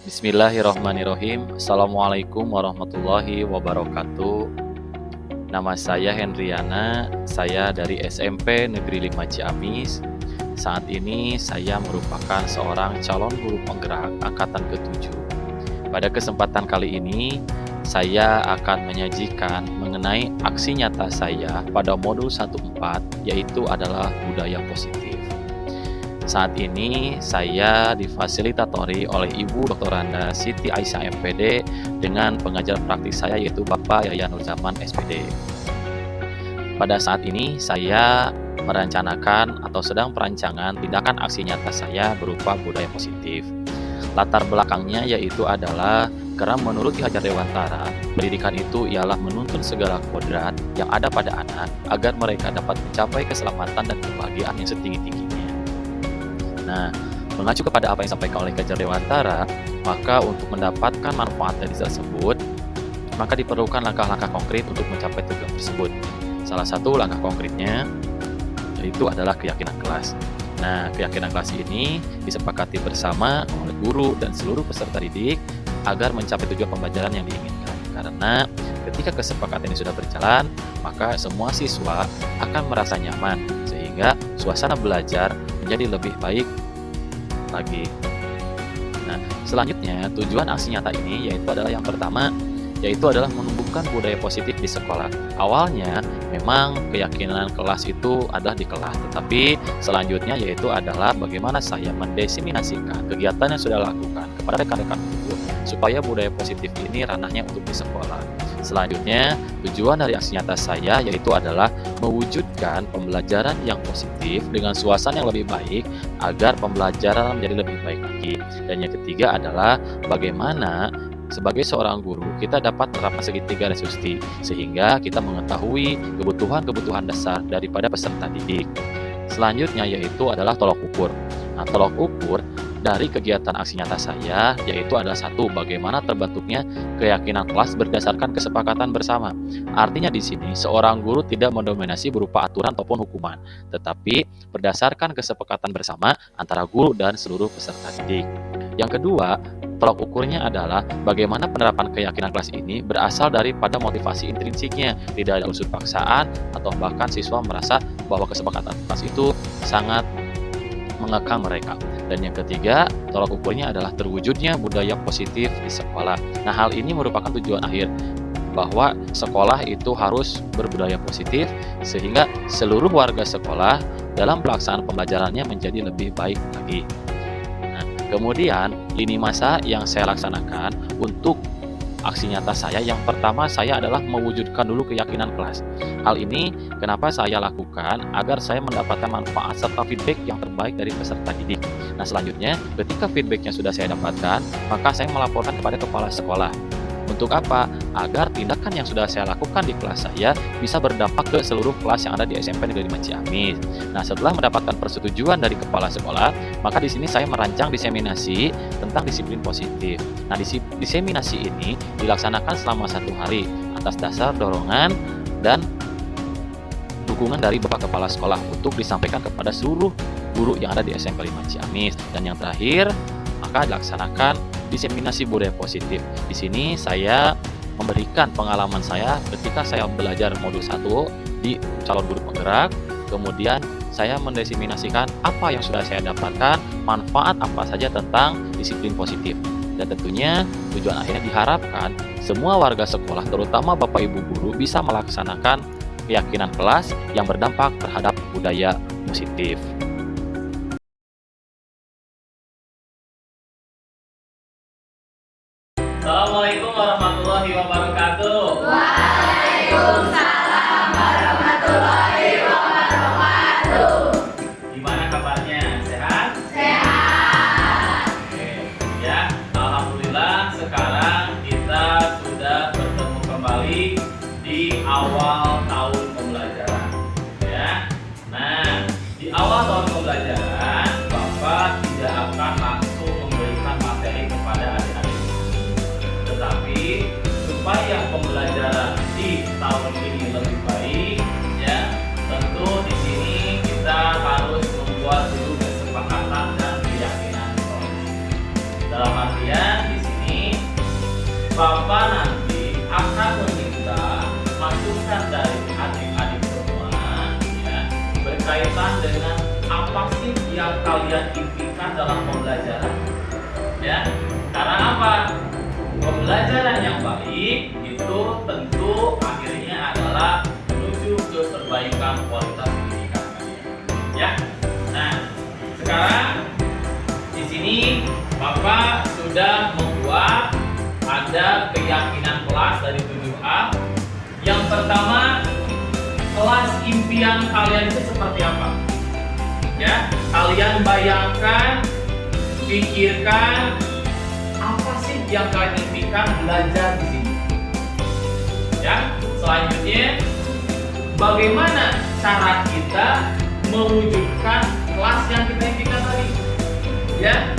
Bismillahirrahmanirrahim. Assalamualaikum warahmatullahi wabarakatuh. Nama saya Hendriana, saya dari SMP Negeri 5 Ciamis. Saat ini saya merupakan seorang calon guru penggerak angkatan ke-7. Pada kesempatan kali ini, saya akan menyajikan mengenai aksi nyata saya pada modul 1.4, yaitu adalah budaya positif. Saat ini saya difasilitatori oleh Ibu Dr. Randa Siti Aisyah MPD dengan pengajar praktis saya yaitu Bapak Yayan Nurzaman SPD. Pada saat ini saya merencanakan atau sedang perancangan tindakan aksi nyata saya berupa budaya positif. Latar belakangnya yaitu adalah karena menurut Ki Hajar Dewantara, pendidikan itu ialah menuntun segala kodrat yang ada pada anak agar mereka dapat mencapai keselamatan dan kebahagiaan yang setinggi-tingginya. Nah, mengacu kepada apa yang disampaikan oleh Ki Hajar Dewantara, maka untuk mendapatkan manfaat dari tersebut, maka diperlukan langkah-langkah konkret untuk mencapai tujuan tersebut. Salah satu langkah konkretnya yaitu adalah keyakinan kelas. Nah, keyakinan kelas ini disepakati bersama oleh guru dan seluruh peserta didik agar mencapai tujuan pembelajaran yang diinginkan. Karena ketika kesepakatan ini sudah berjalan, maka semua siswa akan merasa nyaman sehingga suasana belajar menjadi lebih baik lagi. Nah, selanjutnya tujuan aksi nyata ini yaitu adalah yang pertama, yaitu adalah menumbuhkan budaya positif di sekolah. Awalnya memang keyakinan kelas itu adalah di kelas, tetapi selanjutnya yaitu adalah bagaimana saya mendiseminasikan kegiatan yang sudah lakukan kepada rekan-rekan guru supaya budaya positif ini ranahnya untuk di sekolah. Selanjutnya, tujuan dari aksi nyata saya yaitu adalah mewujudkan pembelajaran yang positif dengan suasana yang lebih baik agar pembelajaran menjadi lebih baik lagi. Dan yang ketiga adalah bagaimana sebagai seorang guru kita dapat menerapkan segitiga resusi sehingga kita mengetahui kebutuhan-kebutuhan dasar daripada peserta didik. Selanjutnya yaitu adalah tolok ukur. Nah, tolok ukur dari kegiatan aksi nyata saya yaitu adalah satu, bagaimana terbentuknya keyakinan kelas berdasarkan kesepakatan bersama. Artinya di sini seorang guru tidak mendominasi berupa aturan ataupun hukuman, tetapi berdasarkan kesepakatan bersama antara guru dan seluruh peserta didik. Yang kedua, tolak ukurnya adalah bagaimana penerapan keyakinan kelas ini berasal daripada motivasi intrinsiknya, tidak ada unsur paksaan atau bahkan siswa merasa bahwa kesepakatan kelas itu sangat mengekang mereka. Dan yang ketiga, tolak ukurnya adalah terwujudnya budaya positif di sekolah. Nah, hal ini merupakan tujuan akhir bahwa sekolah itu harus berbudaya positif sehingga seluruh warga sekolah dalam pelaksanaan pembelajarannya menjadi lebih baik lagi. Nah, kemudian lini masa yang saya laksanakan untuk aksi nyata saya, yang pertama saya adalah mewujudkan dulu keyakinan kelas. Hal ini kenapa saya lakukan agar saya mendapatkan manfaat serta feedback yang terbaik dari peserta didik. Nah, selanjutnya ketika feedbacknya sudah saya dapatkan, maka saya melaporkan kepada kepala sekolah. Untuk apa? Agar tindakan yang sudah saya lakukan di kelas saya bisa berdampak ke seluruh kelas yang ada di SMP Negeri 5 Ciamis. Nah, setelah mendapatkan persetujuan dari kepala sekolah, maka di sini saya merancang diseminasi tentang disiplin positif. Nah, diseminasi ini dilaksanakan selama 1 hari atas dasar dorongan dan dukungan dari Bapak Kepala Sekolah untuk disampaikan kepada seluruh guru yang ada di SMP 5 Ciamis. Dan yang terakhir, maka dilaksanakan diseminasi budaya positif. Di sini saya memberikan pengalaman saya ketika saya belajar modul 1 di calon guru penggerak, kemudian saya mendiseminasikan apa yang sudah saya dapatkan, manfaat apa saja tentang disiplin positif. Dan tentunya tujuan akhirnya diharapkan semua warga sekolah, terutama Bapak Ibu guru, bisa melaksanakan keyakinan kelas yang berdampak terhadap budaya positif. Assalamualaikum warahmatullahi wabarakatuh. Waalaikumsalam warahmatullahi wabarakatuh. Gimana kabarnya? Sehat? Sehat. Oke. Ya, alhamdulillah sekarang kita sudah bertemu kembali di awal tahun pembelajaran. Ya. Nah, di awal tahun pembelajaran, Bapak tidak akan langsung memberikan materi kepada adik-adik. Tetapi supaya pembelajaran di tahun ini lebih baik, ya, tentu di sini kita harus membuat dulu kesepakatan dan keyakinan. Dalam artian di Bapak nanti akan meminta masukan dari adik-adik semua ya, berkaitan dengan apa sih yang kalian impikan dalam pembelajaran ya. Karena apa? Pembelajaran yang baik itu tentu akhirnya adalah menuju ke perbaikan kualitas pendidikan kalian ya. Nah, sekarang di sini Bapak sudah membuat ada keyakinan kelas dari 7A. Yang pertama, kelas impian kalian itu seperti apa? Ya, kalian bayangkan, pikirkan apa sih yang kalian impikan belajar di sini. Ya, selanjutnya bagaimana cara kita mewujudkan kelas yang kita impikan tadi? Ya,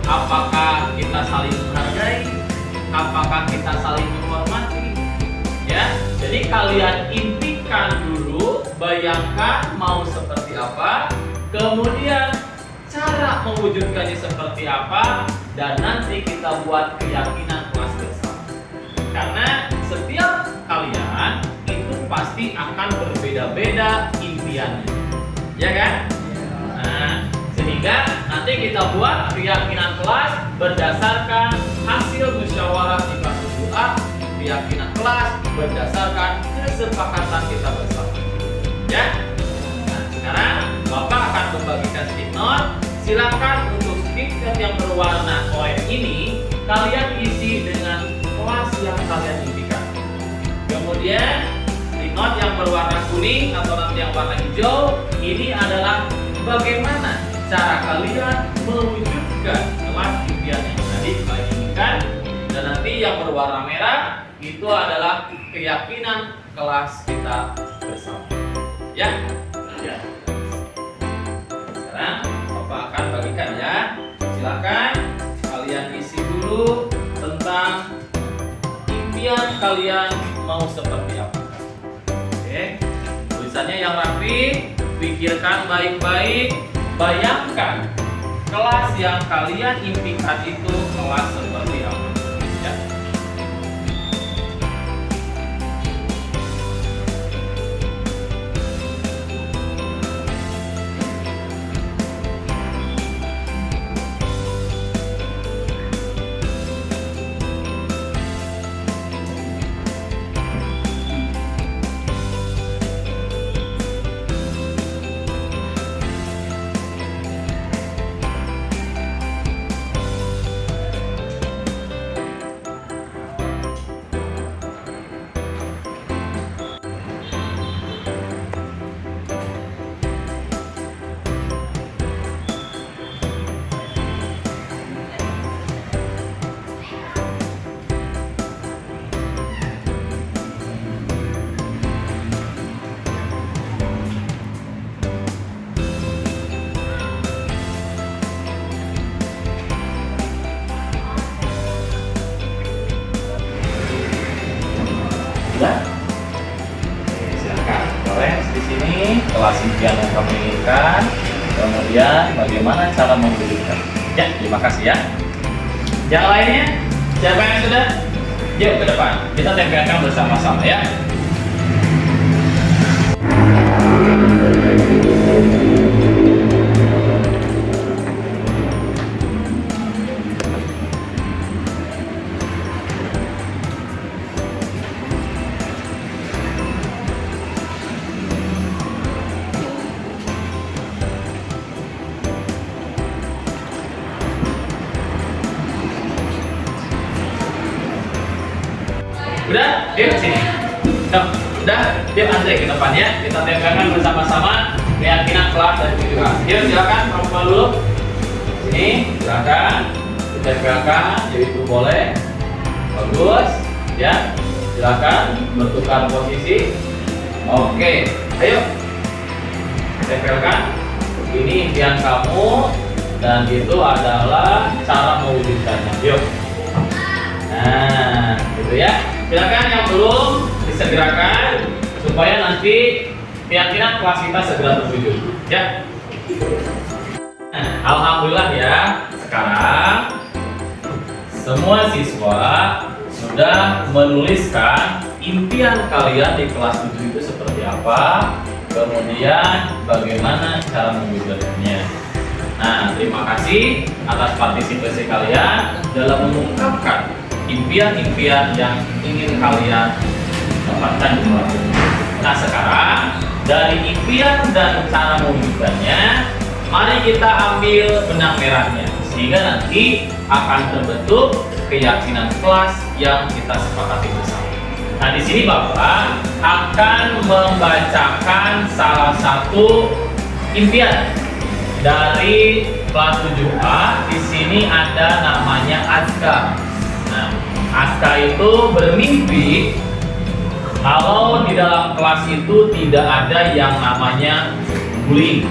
apakah kita saling menghargai? Apakah kita saling menghormati? Ya, jadi kalian impikan dulu, bayangkan mau seperti apa, kemudian cara mewujudkannya seperti apa, dan nanti kita buat keyakinan kelas bersama. Karena setiap kalian itu pasti akan berbeda-beda impiannya, ya kan? Nah, sehingga nanti kita buat keyakinan kelas berdasarkan hasil musyawarah di kelas 7A, keyakinan kelas berdasarkan kesepakatan kita bersama. Ya. Nah, sekarang Bapak akan membagikan stick note. Silakan untuk stiker yang berwarna oranye ini kalian isi dengan kelas yang kalian impikan. Kemudian stick note yang berwarna kuning atau nanti yang warna hijau ini adalah bagaimana cara kalian mewujudkan kelas impian yang tadi kalian inginkan, dan nanti yang berwarna merah itu adalah keyakinan kelas kita bersama. Ya, ya. Sekarang Bapak akan bagikan ya. Silakan kalian isi dulu tentang impian kalian mau seperti apa. Oke, tulisannya yang rapi, pikirkan baik-baik. Bayangkan kelas yang kalian impikan itu kelas seperti apa ya. Sudah? Silakan tulis di sini kelas impian yang kamu inginkan, kemudian bagaimana cara mewujudkan. Ya, terima kasih ya. Yang lainnya, siapa yang sudah? Yuk ke depan, kita tempelkan bersama-sama ya. Udah, yuk sini. Udah, yuk antri ke depan ya. Kita tempelkan bersama-sama keyakinan kelas dari 7A. Yuk silakan perempuan dulu. Sini, silakan ditempelkan, jadi itu boleh. Bagus, ya. Silakan bertukar posisi. Oke, ayo tempelkan. Ini impian kamu dan itu adalah cara mewujudkannya. Yuk. Nah, gitu ya. Silakan yang belum disegerakan supaya nanti keyakinan kelas kita segera terwujud. Ya. Nah, alhamdulillah ya. Sekarang semua siswa sudah menuliskan impian kalian di kelas 7 itu seperti apa, kemudian bagaimana cara mewujudkannya. Nah, terima kasih atas partisipasi kalian dalam mengungkapkan impian-impian yang ingin kalian dapatkan di kelas 7. Nah, sekarang dari impian dan cara mewujudkannya, mari kita ambil benang merahnya sehingga nanti akan terbentuk keyakinan kelas yang kita sepakati bersama. Nah, di sini Bapak akan membacakan salah satu impian dari kelas 7A. Di sini ada namanya Aska. Nah, Aska itu bermimpi kalau di dalam kelas itu tidak ada yang namanya bullying.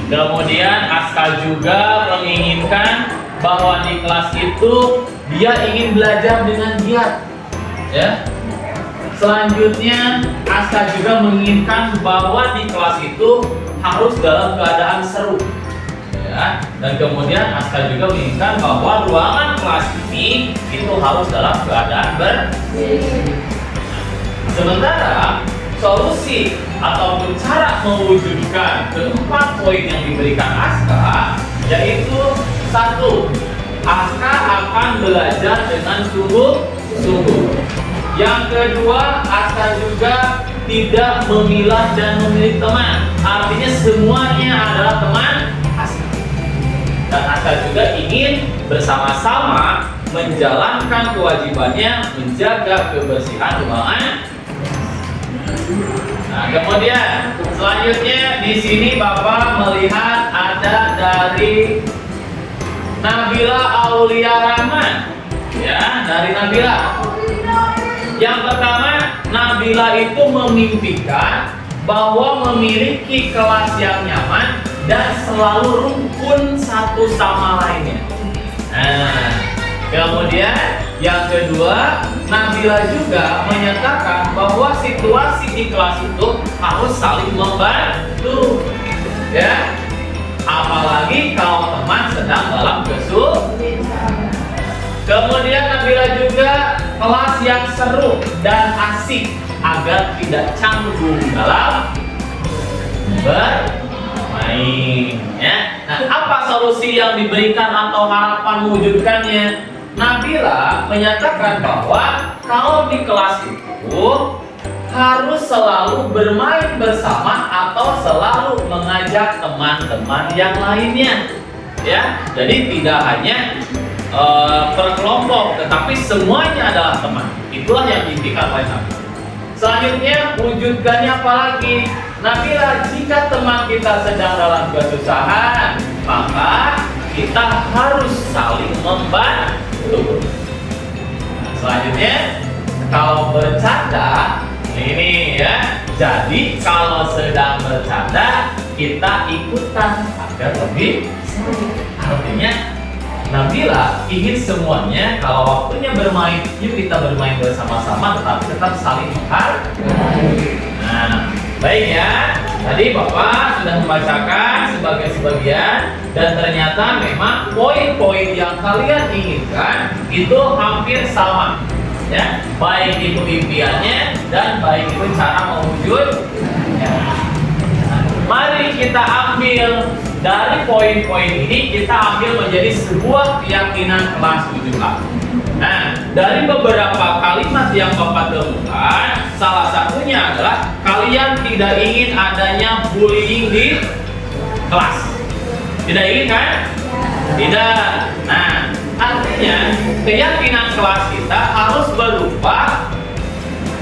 Kemudian Aska juga menginginkan bahwa di kelas itu dia ingin belajar dengan giat. Ya. Selanjutnya Aska juga menginginkan bahwa di kelas itu harus dalam keadaan seru. Ya. Dan kemudian Aska juga menginginkan bahwa ruangan kelas ini itu harus dalam keadaan bersih. Sementara solusi ataupun cara mewujudkan keempat poin yang diberikan Aska yaitu 1. Aska akan belajar dengan sungguh-sungguh. Yang kedua, Aska juga tidak memilah dan memilih teman. Artinya semuanya adalah teman Aska. Dan Aska juga ingin bersama-sama menjalankan kewajibannya menjaga kebersihan ruangan. Nah, kemudian selanjutnya di sini Bapak melihat ada dari Nabila Aulia Rahman. Ya, dari Nabila. Yang pertama, Nabila itu memimpikan bahwa memiliki kelas yang nyaman dan selalu rukun satu sama lainnya. Nah, kemudian yang kedua, Nabila juga menyatakan bahwa situasi di kelas itu harus saling membantu. Ya, apalagi kalau teman sedang dalam kesulitan. Kemudian Nabila juga kelas yang seru dan asik agar tidak canggung dalam bermain. Ya. Nah, apa solusi yang diberikan atau harapan mewujudkannya? Nabila menyatakan bahwa kalau di kelas itu harus selalu bermain bersama atau selalu mengajak teman-teman yang lainnya. Ya, jadi tidak hanya per kelompok, tetapi semuanya adalah teman. Itulah yang diimpikan oleh Nabila. Selanjutnya, wujudkannya apa lagi? Nabila, jika teman kita sedang dalam kesusahan, maka kita harus saling membantu. Selanjutnya, kalau bercanda, ini ya. Jadi kalau sedang bercanda, kita ikutan agar lebih seru. Artinya, Nabila ingin semuanya kalau waktunya bermain, yuk kita bermain bersama-sama, tetapi tetap saling menghargai. Nah, baik ya. Tadi Bapak sudah membacakan sebagai sebagian dan ternyata memang poin-poin yang kalian inginkan itu hampir sama. Ya, baik itu impiannya dan baik itu cara mewujudnya. Mari kita ambil dari poin-poin ini, kita ambil menjadi sebuah keyakinan kelas 7A. Nah, dari beberapa kalimat yang Bapak temukan, salah satunya adalah kalian tidak ingin adanya bullying di kelas. Tidak ingin kan? Tidak. Nah, artinya keyakinan kelas kita harus berupa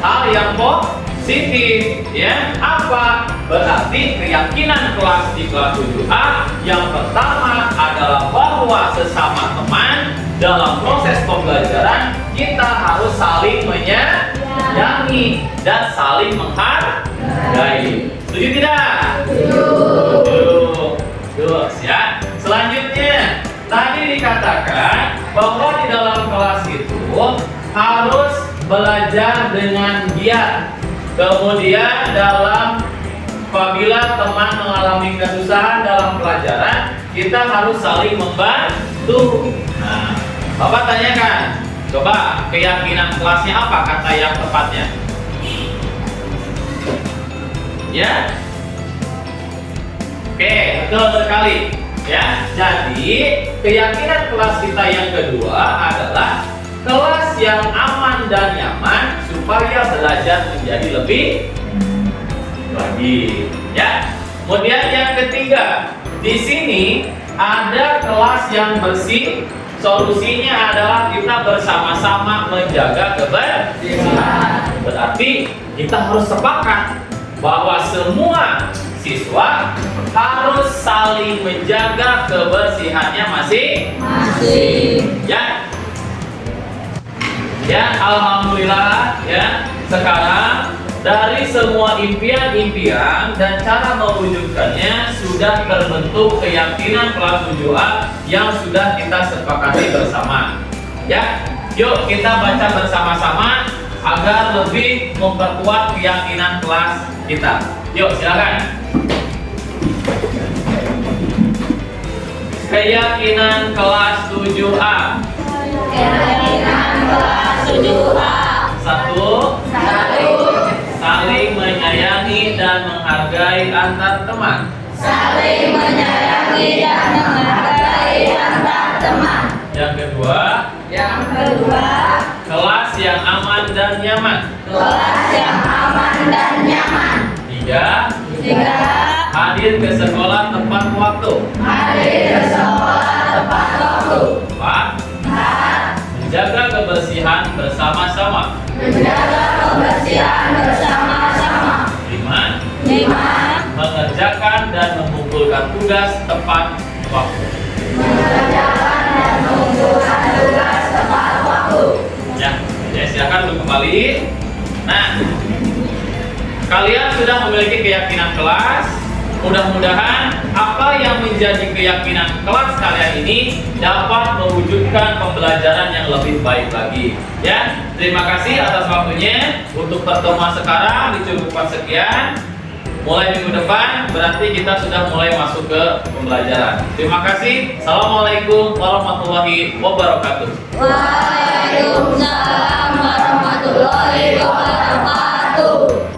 hal yang positif, ya. Apa? Berarti keyakinan kelas di kelas 7A yang pertama adalah bahwa sesama teman dalam proses pembelajaran kita harus saling menyayangi dan saling menghargai. Setuju tidak? Setuju. Terus ya. Selanjutnya, tadi dikatakan bahwa di dalam kelas itu harus belajar dengan giat. Kemudian apabila teman mengalami kesusahan dalam pelajaran, kita harus saling membantu. Nah, Bapak tanyakan, Coba keyakinan kelasnya apa kata yang tepatnya? Ya. Oke, betul sekali. Ya, jadi keyakinan kelas kita yang kedua adalah kelas yang aman dan nyaman supaya belajar menjadi lebih lagi. Ya. Kemudian yang ketiga, di sini ada kelas yang bersih. Solusinya adalah kita bersama-sama menjaga kebersihan. Berarti kita harus sepakat bahwa semua siswa harus saling menjaga kebersihannya masing-masing. Ya, alhamdulillah ya. Sekarang dari semua impian-impian dan cara mewujudkannya sudah terbentuk keyakinan kelas 7A yang sudah kita sepakati bersama. Ya, yuk kita baca bersama-sama agar lebih memperkuat keyakinan kelas kita. Yuk silakan. Keyakinan kelas 7A. Keyakinan kelas 7A. 1. Saling menyayangi dan menghargai antar teman. Saling menyayangi dan menghargai antar teman. Yang kedua, kelas yang aman dan nyaman. Kelas yang aman dan nyaman. 3. Hadir ke sekolah tepat waktu. Hadir ke sekolah tepat waktu. 4. Menjaga kebersihan bersama-sama. Menjaga kebersihan bersama-sama. 5. Mengerjakan dan mengumpulkan tugas tepat waktu. Mengerjakan dan mengumpulkan tugas tepat waktu. Ya, silakan duduk kembali. Nah, kalian sudah memiliki keyakinan kelas. Mudah-mudahan apa yang menjadi keyakinan kelas kalian ini dapat mewujudkan pembelajaran yang lebih baik lagi. Ya, terima kasih atas waktunya. Untuk pertemuan sekarang dicukupkan sekian. Mulai minggu depan berarti kita sudah mulai masuk ke pembelajaran. Terima kasih. Assalamualaikum warahmatullahi wabarakatuh. Waalaikumsalam warahmatullahi wabarakatuh.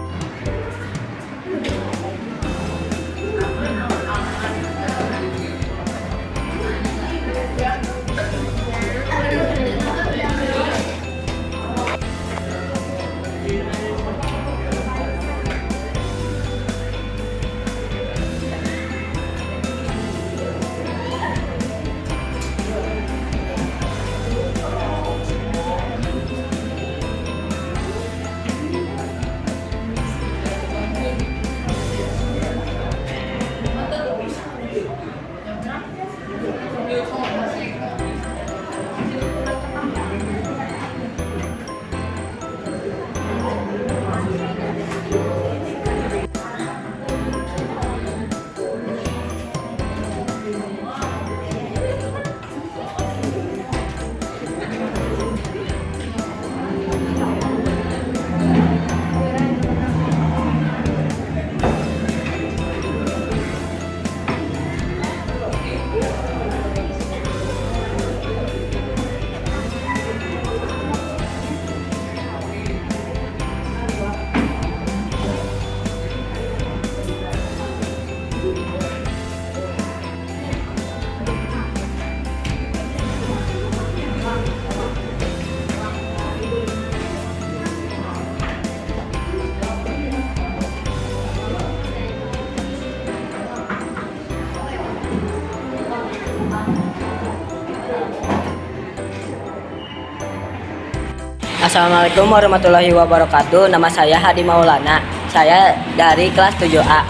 Assalamualaikum warahmatullahi wabarakatuh. Nama saya Hadi Maulana. Saya dari kelas 7A.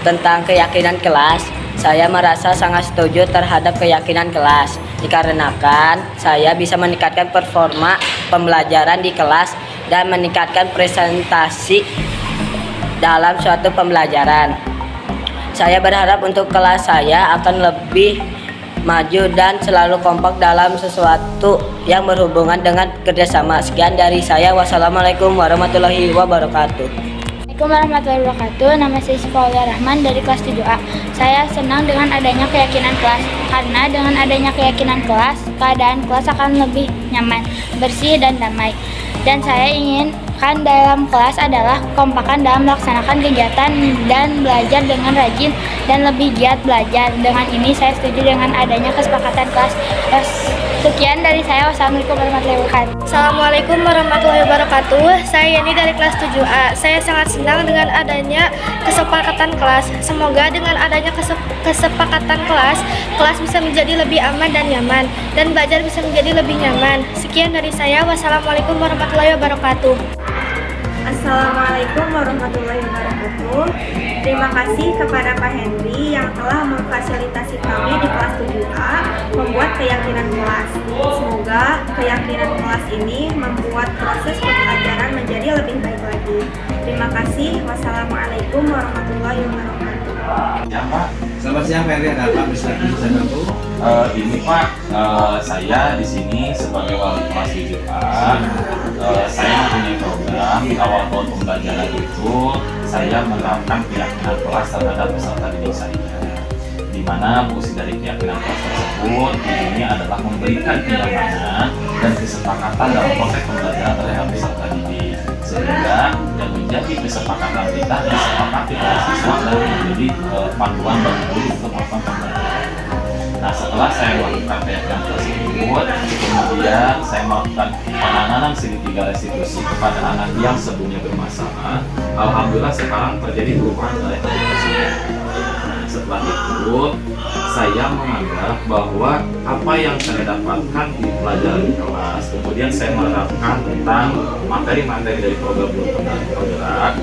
Tentang keyakinan kelas, saya merasa sangat setuju terhadap keyakinan kelas. Dikarenakan saya bisa meningkatkan performa pembelajaran di kelas dan meningkatkan presentasi dalam suatu pembelajaran. Saya berharap untuk kelas saya akan lebih maju dan selalu kompak dalam sesuatu yang berhubungan dengan kerjasama. Sekian dari saya. Wassalamualaikum warahmatullahi wabarakatuh. Assalamualaikum warahmatullahi wabarakatuh. Nama saya Sifaulia Rahman dari kelas 7A. Saya senang dengan adanya keyakinan kelas karena dengan adanya keyakinan kelas, keadaan kelas akan lebih nyaman, bersih dan damai. Dan saya inginkan dalam kelas adalah kekompakan dalam melaksanakan kegiatan dan belajar dengan rajin dan lebih giat belajar. Dengan ini saya setuju dengan adanya kesepakatan kelas. Sekian dari saya. Wassalamualaikum warahmatullahi wabarakatuh. Assalamualaikum warahmatullahi wabarakatuh. Saya Yani dari kelas 7A. Saya sangat senang dengan adanya kesepakatan kelas. Semoga dengan adanya kesepakatan kelas bisa menjadi lebih aman dan nyaman, dan belajar bisa menjadi lebih nyaman. Sekian dari saya. Wassalamualaikum warahmatullahi wabarakatuh. Assalamualaikum warahmatullahi wabarakatuh. Terima kasih kepada Pak Henry yang telah memfasilitasi kami di kelas 7A membuat keyakinan kelas. Semoga keyakinan kelas ini membuat proses pembelajaran menjadi lebih baik lagi. Terima kasih. Wassalamualaikum warahmatullahi wabarakatuh. Ya Pak. Selamat siang Pak Henry, ada apa bisa bantu? Ini Pak, saya di sini sebagai wali kelas 7A. Saya mempunyai program di awal tahun pembelajaran itu saya menerapkan keyakinan kelas terhadap peserta didik saya, di mana fungsi dari keyakinan kelas tersebut ujungnya adalah memberikan kenyamanan dan kesepakatan dalam proses pembelajaran terhadap peserta didik, sehingga yang menjadi kesepakatan kita disepakati oleh siswa dan menjadi panduan bagi guru untuk melakukan pembelajaran. Nah, setelah saya melakukan keyakinan tersebut, kemudian saya melakukan penanganan segitiga restitusi kepada anak yang sebelumnya bermasalah. Alhamdulillah sekarang terjadi perubahan dari hal tersebut. Nah, setelah itu, saya menganggap bahwa apa yang saya dapatkan di pelajaran di kelas, kemudian saya menerapkan tentang materi-materi dari program bergerak.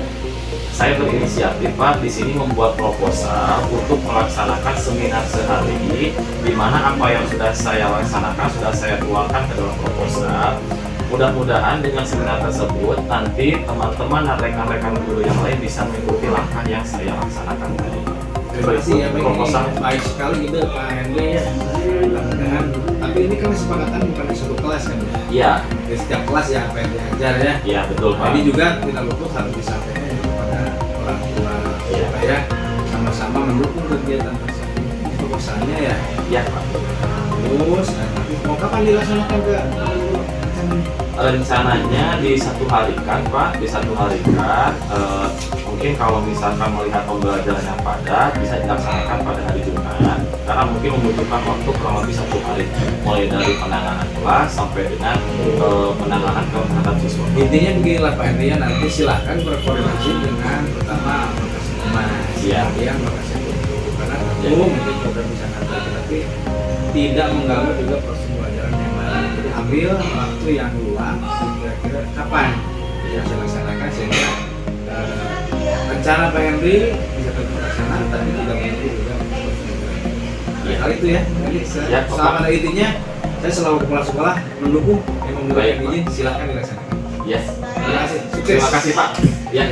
Saya berinisiatif Pak di sini membuat proposal untuk melaksanakan seminar sehari, di mana apa yang sudah saya laksanakan sudah saya tuangkan ke dalam proposal. Mudah-mudahan dengan seminar tersebut nanti teman-teman dan rekan-rekan guru yang lain bisa mengikuti langkah yang saya laksanakan tadi. Terima kasih ya Pak, proposal baik sekali ide Pak Henry ya. Mudah-mudahan. Tapi ini kan kesepakatan bukan di satu kelas kan ya? Iya. Di setiap kelas ya apa yang diajar ya. Iya betul Pak. Jadi juga tidak luput harus disampaikan kepada orang tua supaya sama-sama mendukung kegiatan tersebut. Proposalnya ya. Iya Pak. Terus, nanti mau kapan dilaksanakan ke? Rencananya di satu hari kan Pak, di satu hari kan mungkin kalau misalkan melihat pembelajaran yang padat bisa dilaksanakan pada hari Jumat, karena mungkin membutuhkan waktu kurang lebih 1 hari, mulai dari penanganan kelas sampai dengan penanganan terhadap siswa. Intinya beginilah Pak Henry ya, nanti silahkan berkoordinasi dengan pertama lokasi Mas, kemudian lokasi guru, karena tentu mungkin program bisa nanti, tapi tidak mengganggu juga proses pembelajaran yang lain. Jadi ambil waktu yang luang, kira-kira kapan yang saya laksanakan sehingga rencana Pak Henry bisa terlaksana, tapi tidak menunggu juga. Hal itu ya. Jadi selama ada intinya, saya selalu kepala sekolah mendukung yang memberikan izin, silahkan dilaksanakan. Yes. Terima kasih. Sukses. Terima kasih Pak. Ya.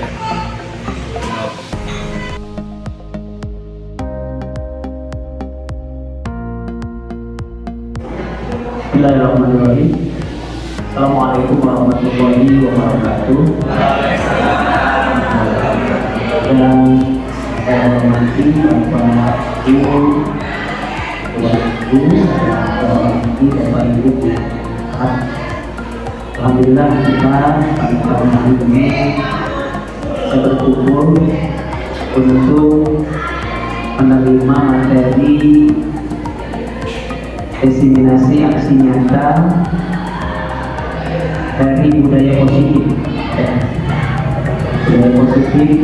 Bismillahirrahmanirrahim. Assalamualaikum warahmatullahi wabarakatuh. Dan saya hormati Bapak Ibu, Bapak Ibu. Alhamdulillah kita pada tahun ini saya berkumpul untuk menerima materi diseminasi aksi nyata dari budaya positif, budaya positif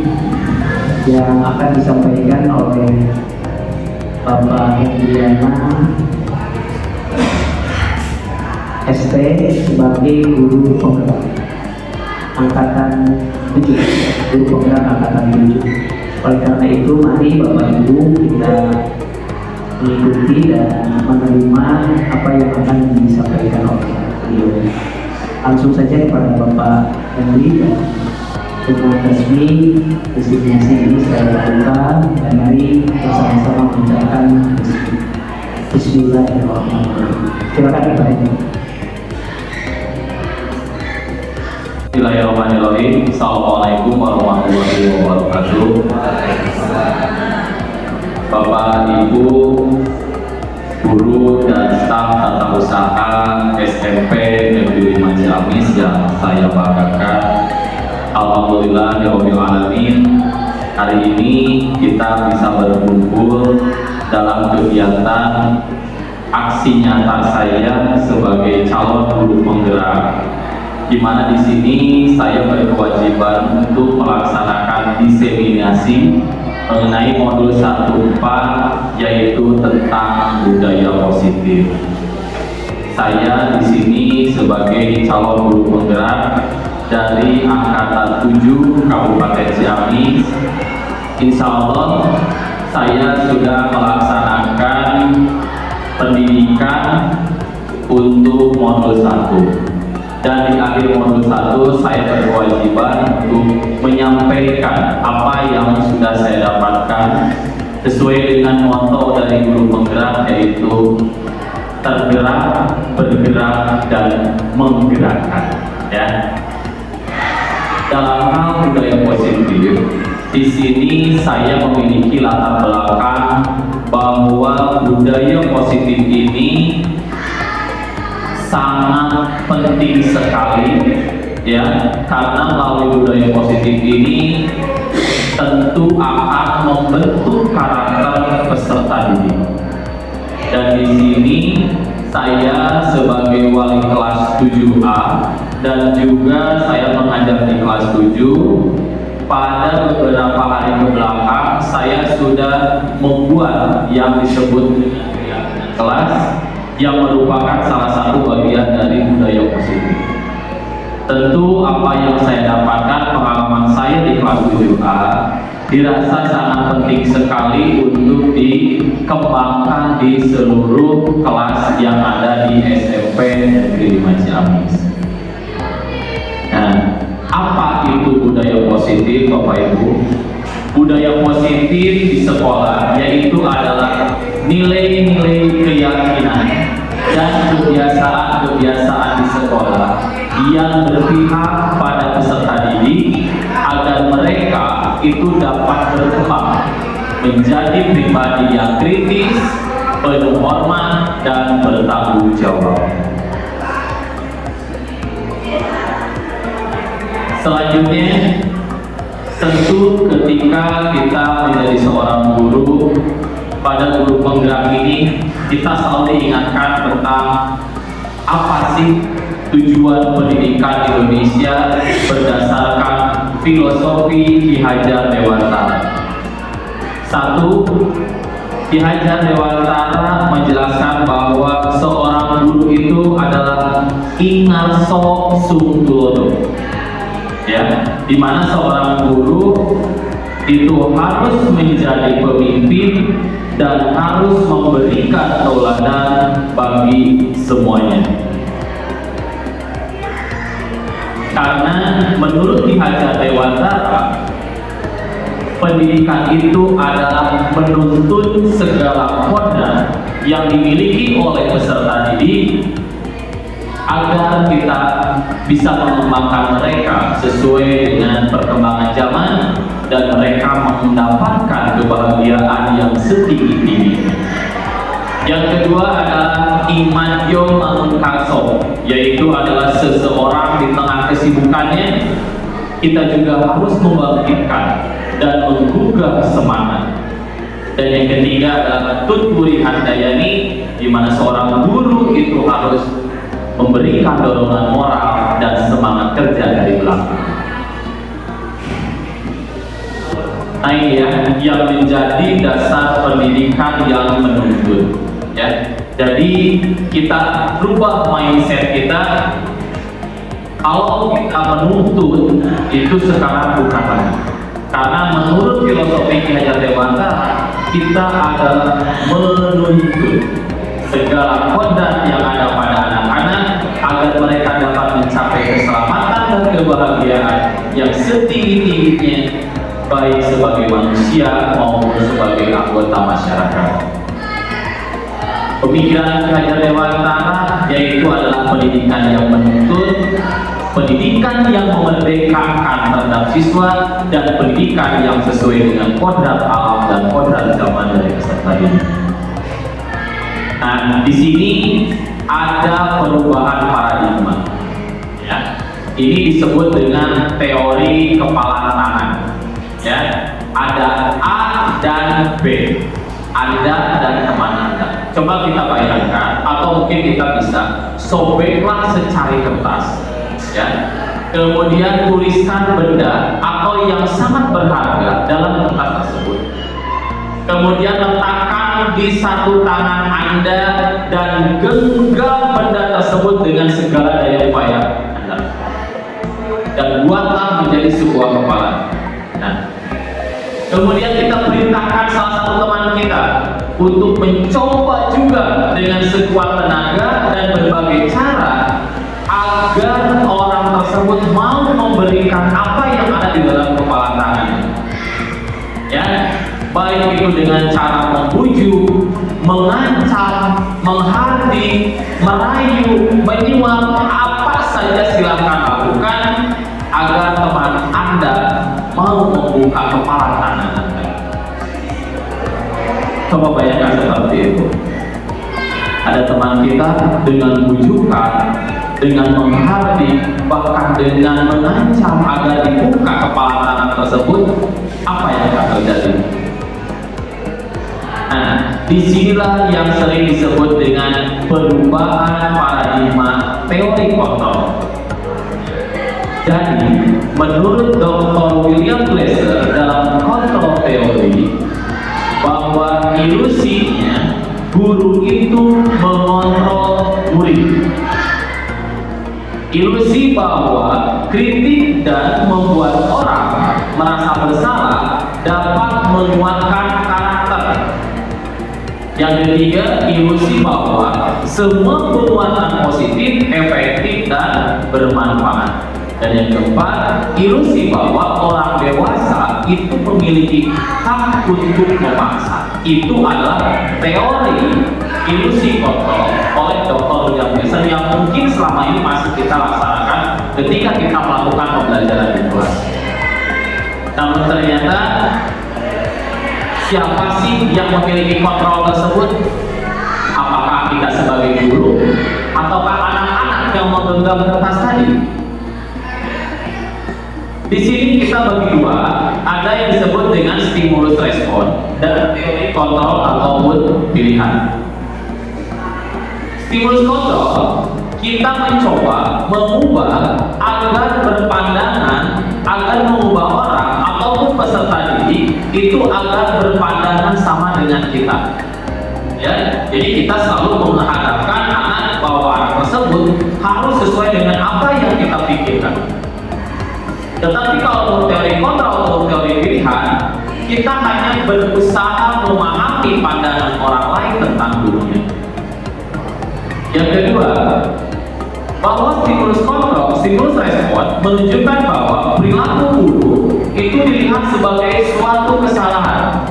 yang akan disampaikan oleh Bapak Hendriana ST sebagai guru penggerak angkatan 7, guru penggerak angkatan 7. Oleh karena itu, mari Bapak Ibu kita mengikuti dan menerima apa yang akan disampaikan oleh beliau. Langsung saja kepada Bapak Henry, dengan resmi diseminasi ini saya lakukan, dan mari bersama-sama mengucapkan Bismillahirrahmanirrahim. Terima kasih Pak Henry. Bismillahirrahmanirrahim. Assalamualaikum warahmatullahi wabarakatuh. Bapak, Ibu, guru dan staf tata usaha SMP Negeri 5 Ciamis yang saya banggakan. Alhamdulillah ya Rabbil Alamin. Hari ini kita bisa berkumpul dalam kegiatan aksi nyata saya sebagai calon guru penggerak, di mana di sini saya berkewajiban untuk melaksanakan diseminasi mengenai modul 1.4 yaitu tentang budaya positif. Saya di sini sebagai calon guru penggerak dari angkatan 7 Kabupaten Ciamis. Insya Allah saya sudah melaksanakan pendidikan untuk modul 1, dan di akhir modul 1 saya berkewajiban untuk menyampaikan apa yang sudah saya dapatkan sesuai dengan motto dari guru penggerak, yaitu tergerak, bergerak, dan menggerakkan. Ya. Dalam hal budaya positif, di sini saya memiliki latar belakang bahwa budaya positif ini sangat penting sekali, ya, karena melalui budaya positif ini tentu akan membentuk karakter peserta didik. Dan di sini saya sebagai wali kelas 7A dan juga saya mengajar di kelas 7, pada beberapa hari kebelakang saya sudah membuat yang disebut kelas yang merupakan salah satu bagian dari budaya positif. Tentu apa yang saya dapatkan, pengalaman saya di kelas 7A dirasa sangat penting sekali untuk dikembangkan di seluruh kelas yang ada di SMP Negeri 5 Ciamis. Nah, apa itu budaya positif, Bapak Ibu? Budaya positif di sekolah yaitu adalah nilai-nilai keyakinan dan kebiasaan-kebiasaan di sekolah yang berpihak pada peserta didik agar mereka itu dapat berkembang menjadi pribadi yang kritis, penuh hormat, dan bertanggung jawab. Selanjutnya, tentu ketika kita menjadi seorang guru, pada guru penggerak ini kita selalu diingatkan tentang apa sih tujuan pendidikan Indonesia berdasarkan filosofi Ki Hajar Dewantara. 1. Ki Hajar Dewantara menjelaskan bahwa seorang guru itu adalah ingarso sungtulodo, ya, di mana seorang guru itu harus menjadi pemimpin dan harus memberikan tauladan bagi semuanya. Karena menurut Ki Hajar Dewantara, pendidikan itu adalah menuntun segala kodrat yang dimiliki oleh peserta didik agar kita bisa mengembangkan mereka sesuai dengan perkembangan zaman dan mereka mendapatkan kebahagiaan yang setinggi-tingginya. Yang kedua adalah imanyo mangkaso, yaitu adalah seseorang di tengah kesibukannya kita juga harus membangkitkan dan menggugah semangat. Dan yang ketiga adalah tutpuri handayani, di mana seorang guru itu harus memberikan dorongan moral dan semangat kerja dari belakang. Nah ini ya, yang menjadi dasar pendidikan yang menuntun, ya. Jadi kita rubah mindset kita. Kalau kita menuntut itu sekarang bukan lagi, karena menurut filosofi Ki Hajar Dewantara kita adalah menuntut segala kodrat yang ada pada anak-anak agar mereka dapat mencapai keselamatan dan kebahagiaan yang setinggi-tingginya, baik sebagai manusia maupun sebagai anggota masyarakat. Pemikiran Ki Hajar Dewantara yaitu adalah pendidikan yang menuntut pendidikan yang memerdekakan terhadap siswa dan pendidikan yang sesuai dengan kodrat alam dan kodrat zaman dari peserta didik. Nah, di sini ada perubahan paradigma. Ya, ini disebut dengan teori kepala tangan. Ya, ada A dan B, Anda dan teman Anda. Coba kita bayangkan, atau mungkin kita bisa sobeklah secari kertas, ya. Kemudian tuliskan benda atau yang sangat berharga dalam kertas tersebut. Kemudian letakkan di satu tangan Anda dan genggam benda tersebut dengan segala daya upaya Anda. Dan buatlah menjadi sebuah kepala. Nah, kemudian kita perintahkan salah satu teman kita untuk mencoba juga dengan sekuat tenaga dan berbagai cara agar orang tersebut mau memberikan apa yang ada di dalam kepala tangan. Ya, baik itu dengan cara membujuk, mengancam, menghardik, merayu, menyuap, apa saja silakan lakukan agar teman Anda mau membuka kepala tangan Anda. Coba bayangkan seperti itu. Ada teman kita dengan bujukan, dengan menghardik, bahkan dengan mengancam agar dibuka kepala tangan tersebut, apa yang akan terjadi? Nah, disinilah yang sering disebut dengan perubahan paradigma teori kontrol. Jadi, menurut Dr. William Glasser dalam kontrol teori, bahwa ilusinya guru itu mengontrol murid. Ilusi bahwa kritik dan membuat orang merasa bersalah dapat menguatkan karakter. Yang ketiga, ilusi bahwa semua perbuatan positif, efektif, dan bermanfaat. Dan yang keempat, ilusi bahwa orang dewasa itu memiliki hak untuk memaksa. Itu adalah teori ilusi kontrol oleh Dr. William Glasser yang mungkin selama ini masih kita laksanakan ketika kita melakukan pembelajaran di kelas. Namun ternyata siapa sih yang memiliki kontrol tersebut? Apakah kita sebagai guru ataukah anak-anak yang menggenggam kertas tadi? Di sini kita bagi dua, ada yang disebut dengan stimulus respon dan teori kontrol ataupun pilihan. Stimulus kontrol, kita mencoba mengubah agar berpandangan, agar mengubah orang ataupun peserta didik itu agar berpandangan sama dengan kita. Ya, jadi kita selalu menghadapkan anak bahwa anak tersebut harus sesuai dengan apa yang kita pikirkan. Tetapi kalau teori kontrol atau teori pilihan, kita hanya berusaha memahami pandangan orang lain tentang gurunya. Yang kedua, bahwa stimulus kontrol, stimulus respon menunjukkan bahwa perilaku guru itu dilihat sebagai suatu kesalahan.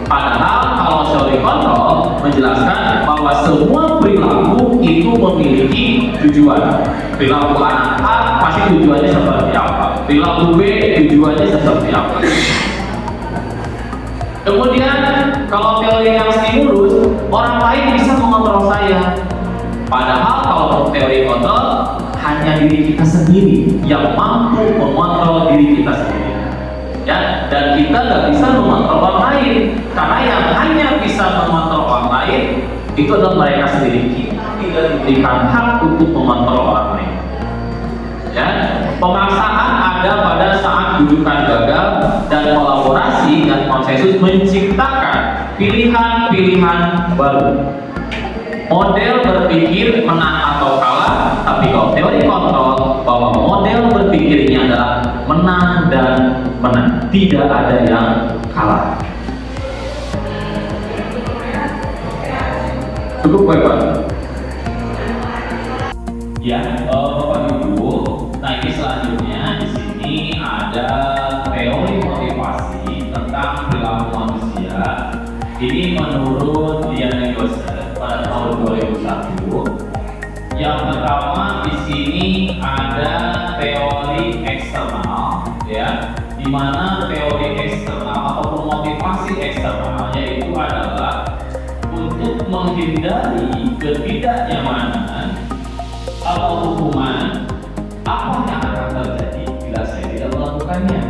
Padahal kalau teori kontrol menjelaskan bahwa semua perilaku itu memiliki tujuan. Perilaku anak A pasti tujuannya seperti apa, perilaku B tujuannya seperti apa. Kemudian kalau teori yang stimulus, orang lain bisa mengontrol saya. Padahal kalau teori kontrol, hanya diri kita sendiri yang mampu mengontrol diri kita sendiri. Ya, dan kita nggak bisa mengontrol orang lain, karena yang hanya bisa mengontrol orang lain itu adalah mereka sendiri. Kita tidak diberikan hak untuk mengontrol orang lain. Ya, pemaksaan ada pada saat dudukan gagal dan kolaborasi dan konsensus menciptakan pilihan-pilihan baru. Model berpikir menang atau kalah, tapi kalau teori kontrol bahwa model berpikirnya adalah menang dan menang, tidak ada yang kalah. Cukup Bapak? Ya, Bapak Ibu. Nah, ini selanjutnya di sini ada teori motivasi tentang perilaku manusia. Ini menurut Diana Joseph pada tahun 2001. Yang pertama di sini ada mana teori eksternal ataupun motivasi eksternalnya itu adalah untuk menghindari ketidaknyamanan atau hukuman apa yang akan terjadi bila saya tidak melakukannya.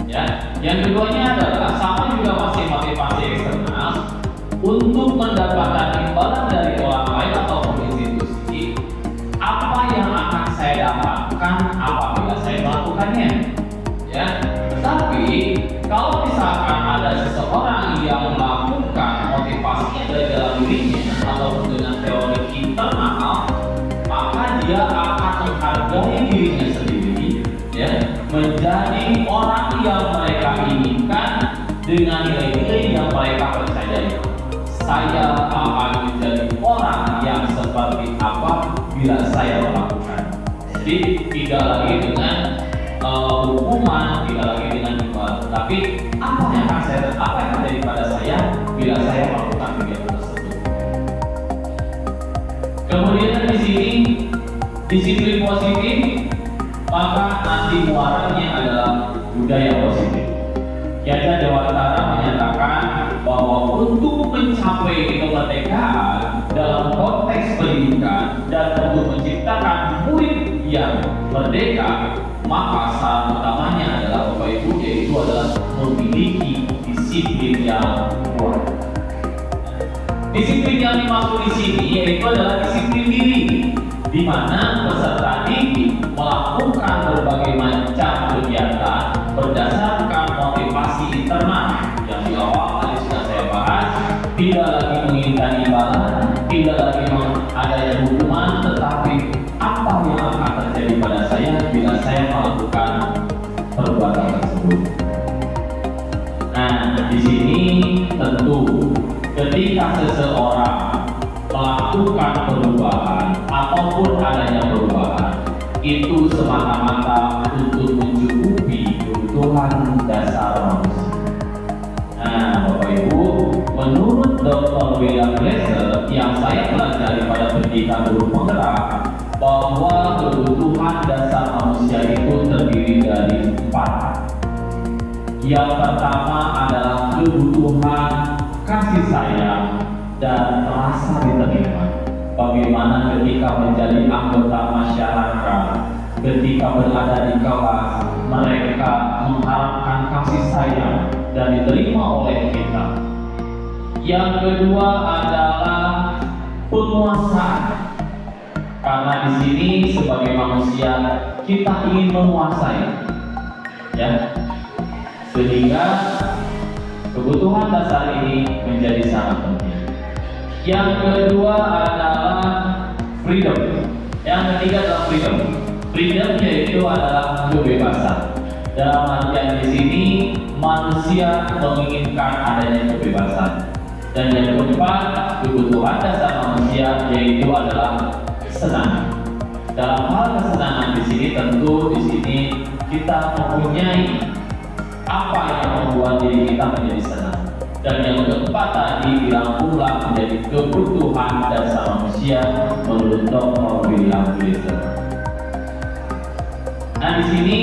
Ya, yang keduanya adalah sama juga masih motivasi eksternal untuk mendapatkan imbalan dari orang lain ataupun institusi apa yang akan saya dapatkan apabila saya melakukannya. Ya, tetapi kalau misalkan ada seseorang yang melakukan motivasinya dari dalam dirinya ataupun dengan teori internal, maka dia akan menghargai dirinya sendiri, ya, menjadi orang yang mereka inginkan dengan nilai-nilai yang mereka percayai. Saya akan menjadi orang yang seperti apa bila saya melakukan. Jadi tidak lagi dengan hukuman, tidak lagi dengan imbalan, tapi apa yang akan terjadi pada saya bila saya melakukan kegiatan tersebut. Kemudian di sini disiplin positif, maka nanti muaranya adalah budaya positif. Kiai Dewantara menyatakan bahwa untuk mencapai kemerdekaan dalam konteks pendidikan dan untuk menciptakan murid yang merdeka, maka syarat utamanya adalah Bapak Ibu, yaitu adalah memiliki disiplin yang kuat. Disiplin yang dimaksud di sini yaitu adalah disiplin diri, di mana peserta didik melakukan berbagai macam kegiatan berdasarkan motivasi internal yang di awal tadi sudah saya bahas. Tidak lagi menginginkan imbalan, tidak lagi adanya hukuman, tetapi apa yang akan terjadi pada saya bila saya melakukan perbuatan tersebut. Nah, di sini tentu ketika seseorang melakukan perubahan ataupun adanya perubahan itu semata-mata untuk mencukupi kebutuhan dasar manusia. Nah, Bapak Ibu, menurut Dr. William Glasser yang saya pelajari pada pendidikan guru penggerak, bahwa kebutuhan dasar manusia itu terdiri dari 4. Yang pertama adalah kebutuhan kasih sayang dan rasa diterima. Bagaimana ketika menjadi anggota masyarakat, ketika berada di kelas, mereka mengharapkan kasih sayang dan diterima oleh kita. Yang kedua adalah penguasaan. Karena di sini sebagai manusia kita ingin menguasai, ya, sehingga kebutuhan dasar ini menjadi sangat penting. Yang kedua adalah freedom. Yang ketiga adalah freedom. Freedom yaitu adalah kebebasan. Dalam artian di sini manusia menginginkan adanya kebebasan. Dan yang keempat, kebutuhan dasar manusia yaitu adalah senang. Dalam hal kesenangan di sini tentu di sini kita mempunyai apa yang membuat diri kita menjadi senang. Dan yang keempat tadi dirangkumlah menjadi kebutuhan dasar manusia menurut Dr. William Glasser. Nah, di sini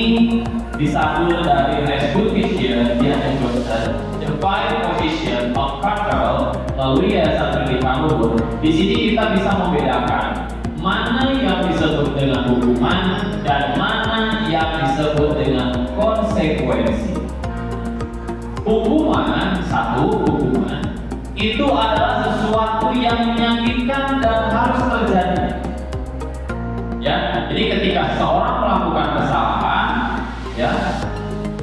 disambung dari Resolution yang menyebutkan the five position of control melalui yayasan pendidikan luhur. Di sini kita bisa membedakan mana yang disebut dengan hukuman dan mana yang disebut dengan konsekuensi. Hukuman, hukuman itu adalah sesuatu yang menyakitkan dan harus terjadi. Ya, jadi ketika seorang melakukan kesalahan, ya,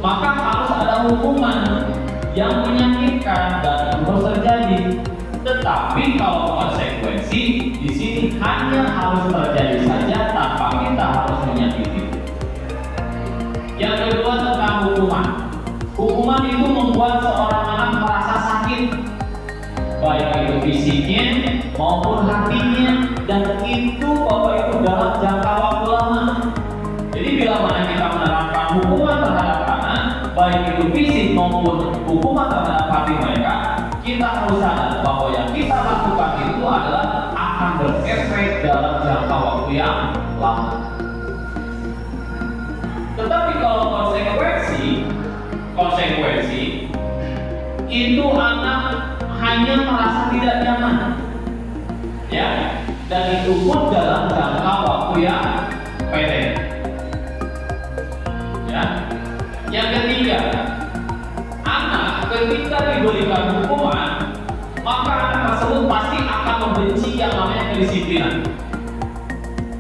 maka harus ada hukuman yang menyakitkan dan harus terjadi. Tetapi kalau konsekuensi di sini hanya harus terjadi saja tanpa kita harus menyakiti. Yang kedua tentang hukuman. Hukuman itu membuat seorang anak merasa sakit, baik itu fisiknya maupun hatinya, dan itu Bapak Ibu dalam jangka waktu lama. Jadi bila mana kita menerapkan hukuman terhadap anak, baik itu fisik maupun hukuman terhadap hati mereka, kita harus sadar bahwa yang kita lakukan itu adalah akan berefek dalam jangka waktu yang lama. Tetapi kalau konsekuensi itu anak hanya merasa tidak nyaman, ya, dan itu pun dalam jangka waktu yang pendek. Ya. Yang ketiga, anak ketika diberikan hukuman, maka anak tersebut pasti akan membenci yang namanya kedisiplinan.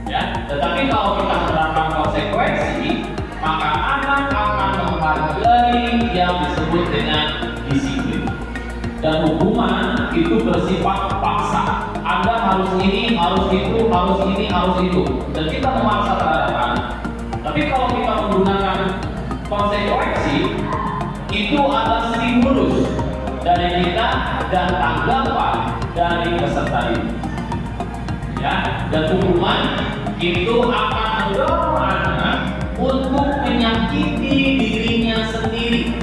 Ya, tetapi kalau kita menerapkan konsekuensi, maka anak akan menghargai yang disebut dengan disiplin. Dan hukuman itu bersifat paksa. Anda harus ini, harus itu, harus ini, harus itu. Dan kita memaksa terhadap anak. Tapi kalau kita menggunakan konsekuensi, itu adalah stimulus dari kita dan tanggapan dari peserta didik. Ya, dan hukuman itu akan mendorong anak untuk menyakiti dirinya sendiri.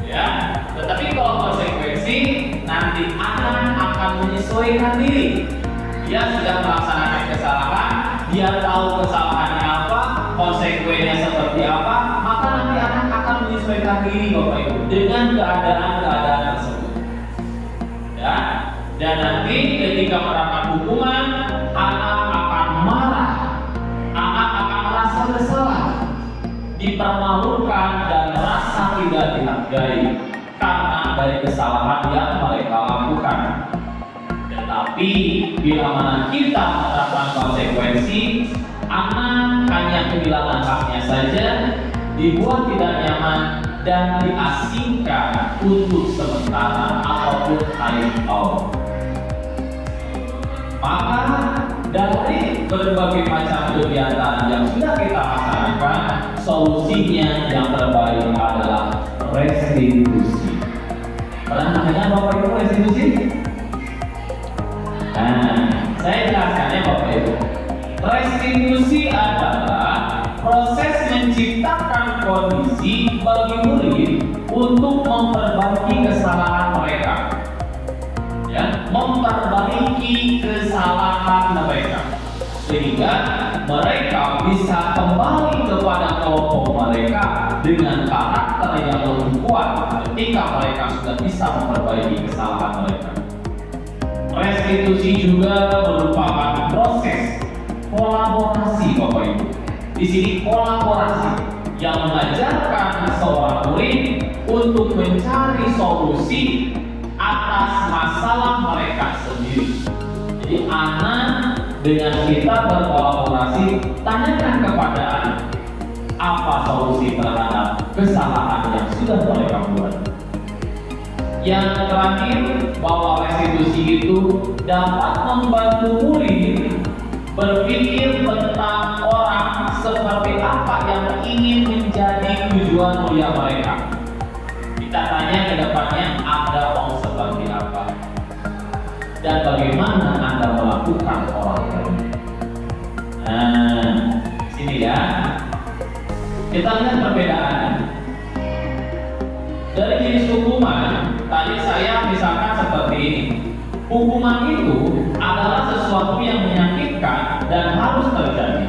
Ya, tetapi kalau konsekuensi, nanti anak akan menyesuaikan diri. Dia sudah melaksanakan kesalahan, dia tahu kesalahannya apa, konsekuensinya seperti apa, maka nanti anak akan menyesuaikan diri, Bapak Ibu, dengan keadaan-keadaan tersebut. Ya, dan nanti ketika menerapkan hukuman, anak akan marah, anak akan merasa bersalah, dipermalukan dan merasa tidak dihargai karena dari kesalahan yang mereka lakukan. Tetapi bila mana kita menerapkan konsekuensi, anak hanya kehilangan haknya saja, dibuat tidak nyaman dan diasingkan untuk sementara ataupun hari awal. Maka dari berbagai macam kegiatan yang sudah kita laksanakan, solusinya yang terbaik adalah restitusi. Pernah dengar Bapak Ibu restitusi? Nah, saya jelaskannya Bapak Ibu. Restitusi adalah proses menciptakan kondisi bagi murid untuk memperbaiki kesalahan mereka. Ya, memperbaiki kesalahan mereka sehingga mereka bisa kembali kepada kelompok mereka dengan karakter yang lebih kuat ketika mereka sudah bisa memperbaiki kesalahan mereka. Restitusi juga merupakan proses kolaborasi, Bapak Ibu. Di sini kolaborasi yang mengajarkan seorang murid untuk mencari solusi atas masalah mereka sendiri. Jadi anak dengan kita berkolaborasi, tanyakan kepada anak apa solusi terhadap kesalahan yang sudah mereka buat. Yang terakhir, bahwa restitusi itu dapat membantu murid berpikir tentang orang seperti apa yang ingin menjadi tujuan mulia mereka. Kita tanya ke depannya, Anda mau seperti apa? Dan bagaimana Anda melakukan orang lain? Nah, sini ya. Kita lihat perbedaannya. Dari jenis hukuman, tadi saya misalkan seperti ini. Hukuman itu adalah sesuatu yang menyakitkan dan harus terjadi.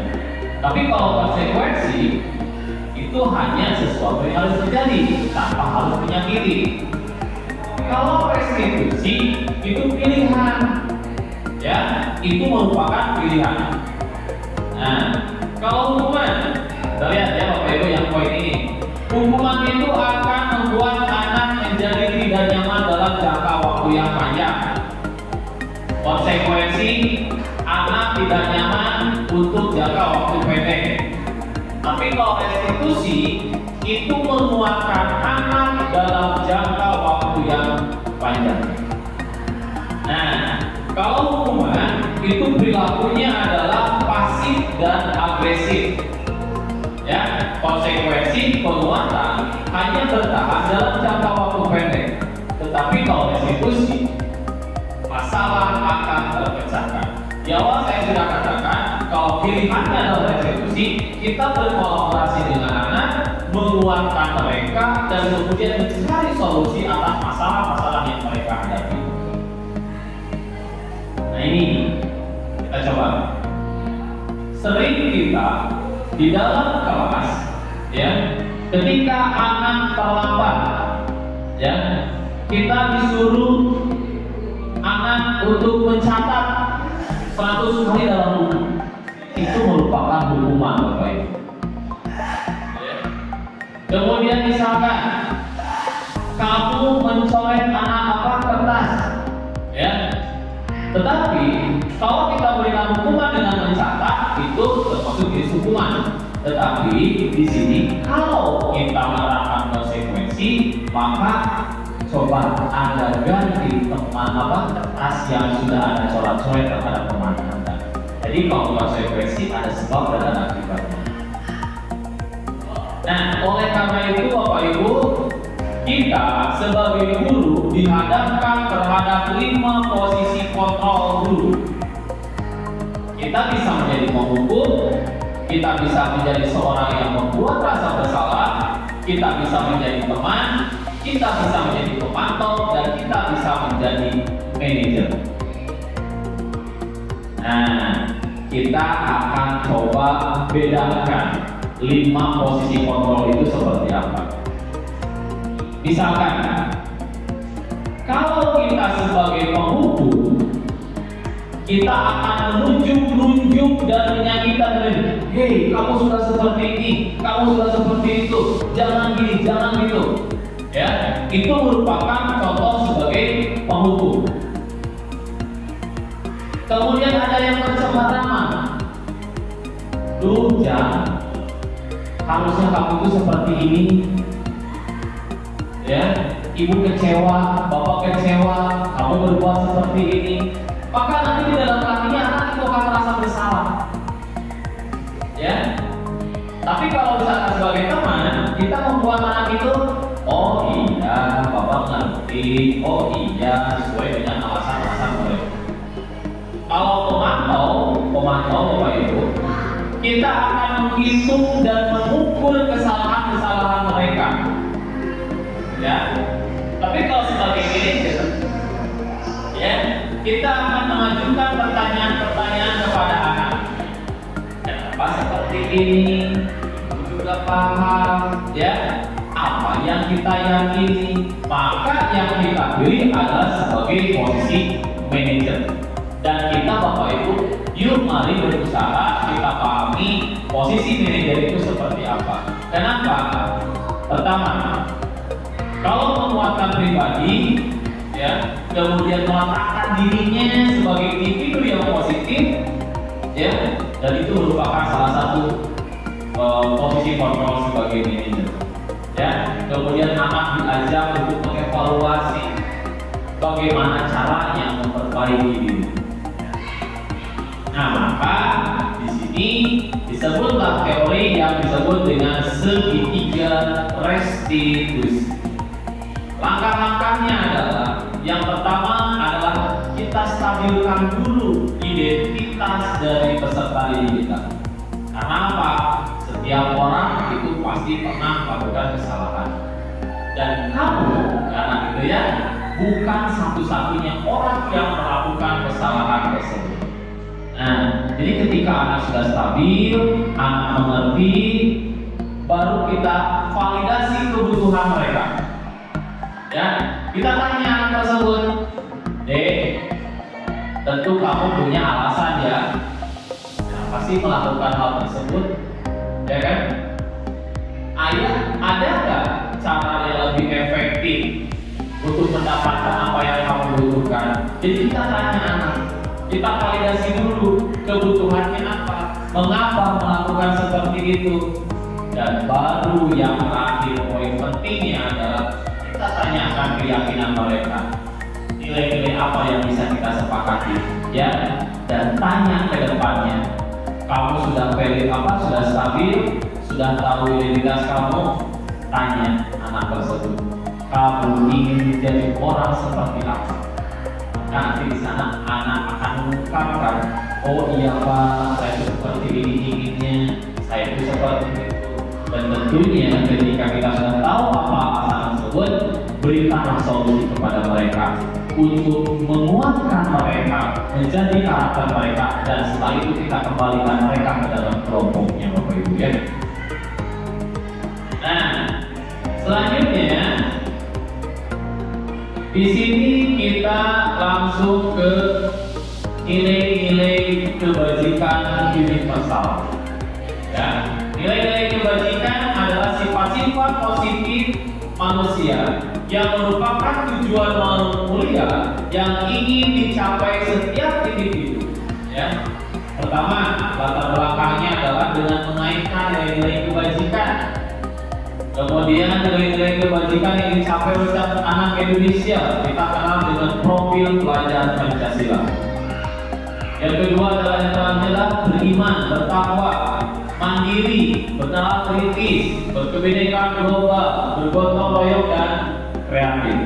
Tapi kalau konsekuensi, itu hanya sesuatu yang harus terjadi tanpa harus menyakiti. Kalau restitusi itu pilihan, ya, itu merupakan pilihan. Nah, kalau hukuman, kita lihat ya Bapak Ibu yang poin ini. Hukuman itu akan membuat anak menjadi tidak nyaman dalam jangka waktu yang panjang. Konsekuensi, anak tidak nyaman untuk jangka waktu pendek. Tapi kalau restitusi itu menguatkan anak dalam jangka waktu yang panjang. Nah, kalau hukuman itu perilakunya adalah pasif dan agresif. Ya, konsekuensi penguatan hanya bertahan dalam jangka waktu pendek. Tetapi kalau restitusi, masalah akan terpecahkan. Di awal saya sudah katakan, kalau pilihannya adalah restitusi, kita berkolaborasi dengan anak, menguatkan mereka, dan kemudian mencari solusi atas masalah-masalah yang mereka hadapi. Nah ini, kita coba. Sering kita di dalam kelas, ya, ketika anak terlambat, Ya, kita disuruh anak untuk mencatat 100 kali dalam buku. Itu merupakan hukuman, Bapak Ibu. Ya. Kemudian misalkan kamu mencoret kertas, ya. Tetapi kalau kita berikan hukuman dengan mencatat, itu termasuk jenis hukuman. Tetapi di sini kalau kita menerapkan konsekuensi, maka coba Anda ganti kertas yang sudah Anda coret-coret terhadap teman Anda. Jadi kalau konsekuensi ada sebab dan ada akibatnya. Nah, oleh karena itu Bapak Ibu, kita sebagai guru dihadapkan terhadap 5 posisi kontrol guru. Kita bisa menjadi penghukum, kita bisa menjadi seorang yang membuat rasa bersalah, kita bisa menjadi teman, kita bisa menjadi pemantau, dan kita bisa menjadi manajer. Nah, kita akan coba bedakan 5 posisi kontrol itu seperti apa. Misalkan, kalau kita sebagai penghukum, kita akan menunjuk dan menyakitkan diri. Hei, kamu sudah seperti ini, kamu sudah seperti itu, jangan gini, jangan gitu. Ya, itu merupakan contoh sebagai penghukum. Kemudian ada yang mencemar nama. Duh, jangan. Harusnya kamu itu seperti ini. Ya, ibu kecewa, bapak kecewa, kamu berbuat seperti ini. Maka nanti di dalam hatinya anak itu akan merasa bersalah. Ya. Tapi kalau misalkan sebagai teman, kita membuat anak itu, oh iya, bapak ngerti, oh iya, sesuai dengan alasan-alasan mereka. Kalau pemantau Bapak Ibu, kita akan menghitung dan mengukur kesalahan-kesalahan mereka. Ya. Tapi kalau sebagai manajer, ya, kita akan mengajukan pertanyaan-pertanyaan kepada anak. Kenapa seperti ini? Juga paham, ya? Apa yang kita yakini? Maka yang kita pilih adalah sebagai posisi manajer. Dan kita Bapak Ibu, yuk mari berusaha kita pahami posisi manajer itu seperti apa. Kenapa? Pertama, kalau menguatkan pribadi, ya, kemudian meletakkan dirinya sebagai individu yang positif, ya, dan itu merupakan salah satu posisi kontrol sebagai manajer. Ya, kemudian anak diajak untuk mengevaluasi bagaimana caranya memperbaiki diri. Nah, maka di sini disebutlah teori yang disebut dengan segitiga restitusi. Langkah-langkahnya adalah, yang pertama adalah kita stabilkan dulu identitas dari peserta didik kita. Karena apa? Setiap orang itu pasti pernah melakukan kesalahan. Dan kamu, karena itu ya, bukan satu-satunya orang yang melakukan kesalahan tersebut. Nah, jadi ketika anak sudah stabil, anak mengerti, baru kita validasi kebutuhan mereka. Ya, kita tanya anak tersebut, Dek, tentu kamu punya alasan ya, kenapa sih melakukan hal tersebut, ya kan? Ayah, ada nggak cara yang lebih efektif untuk mendapatkan apa yang kamu butuhkan? Jadi kita tanya anak, kita validasi dulu kebutuhannya apa, mengapa melakukan seperti itu, dan baru yang terakhir poin pentingnya adalah kita tanyakan keyakinan mereka, nilai-nilai apa yang bisa kita sepakati, ya, dan tanya ke depannya, kamu sudah valid apa, sudah stabil, sudah tahu identitas kamu, tanya anak tersebut, kamu ingin menjadi orang seperti apa? Nanti di sana anak akan mengungkapkan, oh iya Pak, saya itu seperti ini inginnya, saya itu seperti itu. Dan tentunya ketika kita sudah tahu apa alasan tersebut, berikanlah solusi kepada mereka untuk menguatkan mereka, menjadi karakter mereka, dan setelah itu kita kembalikan mereka ke dalam kelompoknya, Bapak Ibu ya. Nah, selanjutnya langsung ke nilai-nilai kebajikan universal. Ya, nilai-nilai kebajikan adalah sifat-sifat positif manusia yang merupakan tujuan mulia yang ingin dicapai setiap individu. Ya, pertama, latar belakangnya adalah dengan mengaitkan nilai-nilai kebajikan. Kemudian nilai-nilai kebajikan yang dicapai oleh anak Indonesia kita kenal dengan profil pelajar Pancasila. Yang kedua adalah beriman, bertakwa, mandiri, bernalar kritis, berkebinekaan global, bergotong royong dan kreatif.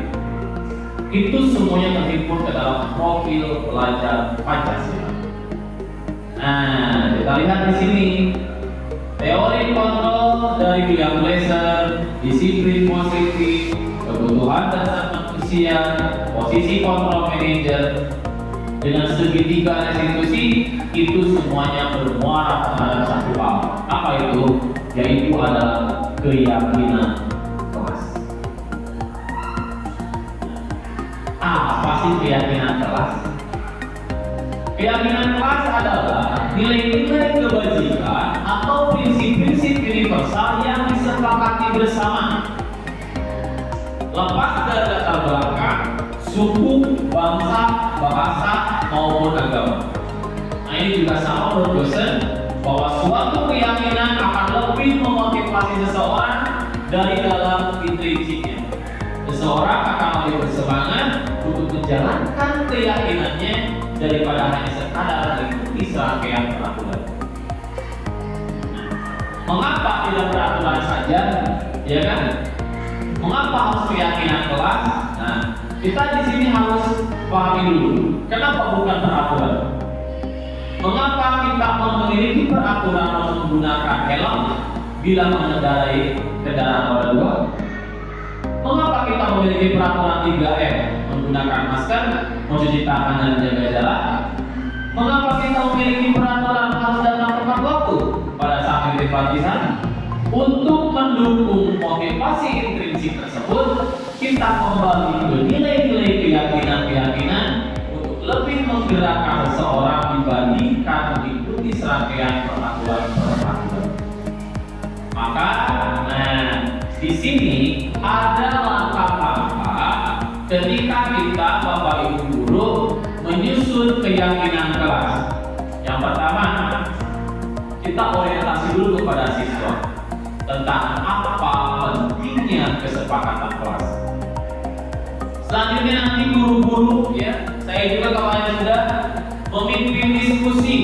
Itu semuanya terhimpun ke dalam profil pelajar Pancasila. Nah, kita lihat di sini teori kontrol dari William Glasser, disiplin positif, kebutuhan dasar manusia, posisi kontrol manajer, dengan segitiga restitusi itu semuanya bermuara pada satu hal. Apa itu? Yaitu adalah keyakinan kelas. Apa sih keyakinan kelas? Keyakinan kelas adalah nilai-nilai kebajikan atau prinsip-prinsip universal yang disepakati bersama. Lepas dari latar belakang, suku, bangsa, bahasa maupun agama. Nah, ini juga sama menurut dosen bahwa suatu keyakinan akan lebih memotivasi seseorang dari dalam intrinsiknya. Seseorang akan lebih bersemangat untuk menjalankan keyakinannya daripada hanya sekadar mengikuti serangkaian peraturan. Mengapa tidak peraturan saja? Ya kan? Mengapa harus keyakinan kelas? Nah, kita di sini harus pahami dulu. Kenapa bukan peraturan? Mengapa kita memiliki peraturan harus menggunakan helm bila mengendarai kendaraan roda 2? Mengapa kita memiliki peraturan 3M menggunakan masker, mencuci tangan dan jaga jarak? Mengapa kita memiliki peraturan harus datang tepat waktu pada saat aktivitas di sana? Untuk mendukung motivasi intrinsik tersebut, kita kembali ke nilai-nilai keyakinan-keyakinan untuk lebih menggerakkan seseorang dibandingkan mengikuti serangkaian peraturan-peraturan. Maka, di sini ada langkah-langkah ketika kita Bapak Ibu guru menyusun keyakinan kelas. Yang pertama, kita orientasi dulu kepada siswa tentang apa pentingnya kesepakatan kelas. Selanjutnya nanti guru-guru, ya, saya juga kemarin sudah memimpin diskusi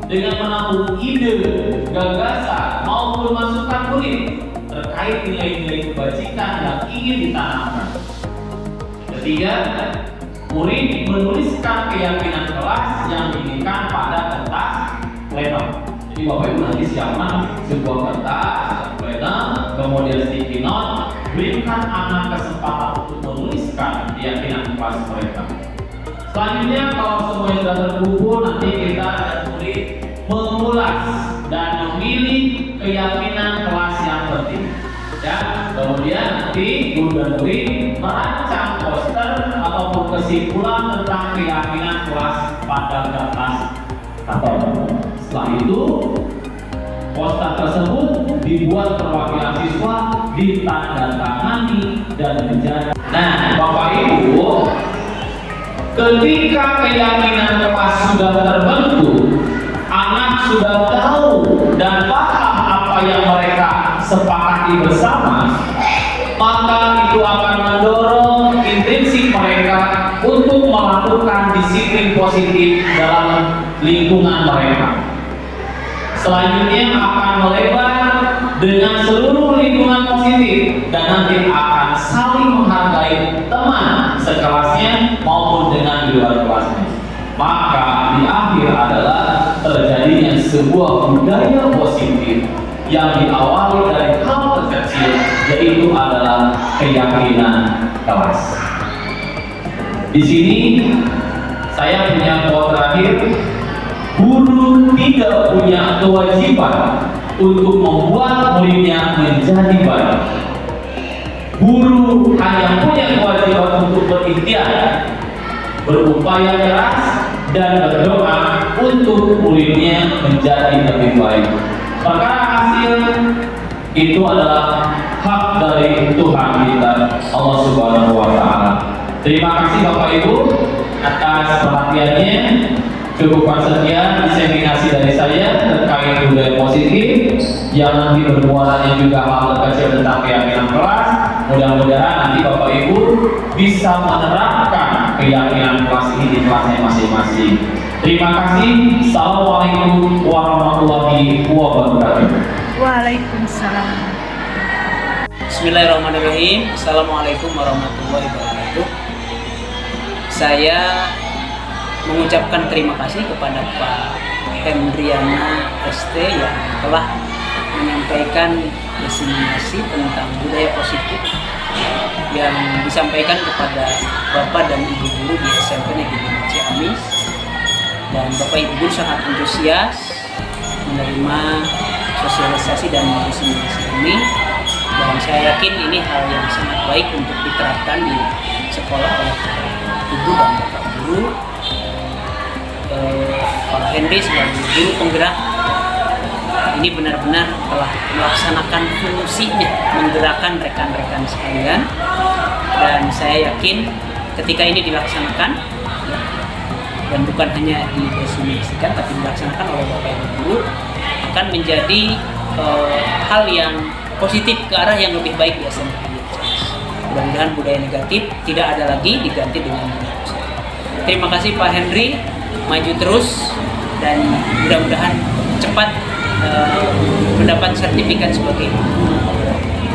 dengan menampung ide, gagasan maupun masukan murid terkait nilai-nilai kebajikan yang ingin ditanamkan. Ketiga, murid menuliskan keyakinan kelas yang diinginkan pada kertas plenum. Jadi Bapak Ibu nanti siapkan sebuah kertas plenum, kemudian sticky note, berikan anak kesempatan untuk menuliskan keyakinan kelas mereka. Selanjutnya kalau semuanya sudah terkumpul, nanti kita dan murid mengulas dan memilih keyakinan kelas yang penting. Ya, kemudian nanti guru dan murid merancang poster ataupun kesimpulan tentang keyakinan kelas pada kertas karton. Setelah itu, poster tersebut dibuat perwakilan siswa, ditandatangani dan menjadi. Nah, Bapak Ibu, ketika keyakinan kelas sudah terbentuk, anak sudah tahu dan paham apa yang mereka sepakati bersama, maka itu akan mendorong intrinsik mereka untuk melakukan disiplin positif dalam lingkungan mereka. Selanjutnya akan melebar dengan seluruh lingkungan positif dan nanti akan saling menghargai teman sekelasnya maupun dengan di luar kelasnya. Maka di akhir adalah terjadinya sebuah budaya positif yang diawali dari hal terkecil, yaitu adalah keyakinan kelas. Di sini saya punya quote terakhir. Guru tidak punya kewajiban untuk membuat muridnya menjadi baik. Guru hanya punya kewajiban untuk berikhtiar berupaya keras, dan berdoa untuk muridnya menjadi lebih baik. Perkara hasil itu adalah hak dari Tuhan kita, Allah Subhanahu wa Ta'ala. Terima kasih Bapak Ibu atas perhatiannya. Cukupkan sekian diseminasi dari saya terkait budaya positif yang nanti bermuaranya juga hal terkecil tentang keyakinan kelas. Mudah-mudahan nanti Bapak Ibu bisa menerapkan keyakinan kelas ini di kelasnya masing-masing. Terima kasih. Assalamualaikum warahmatullahi wabarakatuh. Waalaikumsalam. Bismillahirrahmanirrahim. Assalamualaikum warahmatullahi wabarakatuh. Saya mengucapkan terima kasih kepada Pak Hendriana ST yang telah menyampaikan diseminasi tentang budaya positif yang disampaikan kepada Bapak dan Ibu guru di SMP Negeri 5 Ciamis, dan Bapak Ibu guru sangat antusias menerima sosialisasi dan diseminasi ini, dan saya yakin ini hal yang sangat baik untuk diterapkan di sekolah oleh Ibu dan Bapak guru. Pak Henry sebagai guru penggerak ini benar-benar telah melaksanakan fungsinya, menggerakkan rekan-rekan sekalian, dan saya yakin ketika ini dilaksanakan dan bukan hanya didefinisikan tapi dilaksanakan oleh Bapak Ibu guru akan menjadi hal yang positif ke arah yang lebih baik di SMP. Mudah-mudahan budaya negatif tidak ada lagi, diganti dengan budaya positif. Terima kasih Pak Henry, maju terus dan mudah-mudahan cepat mendapat sertifikat sebagai guru.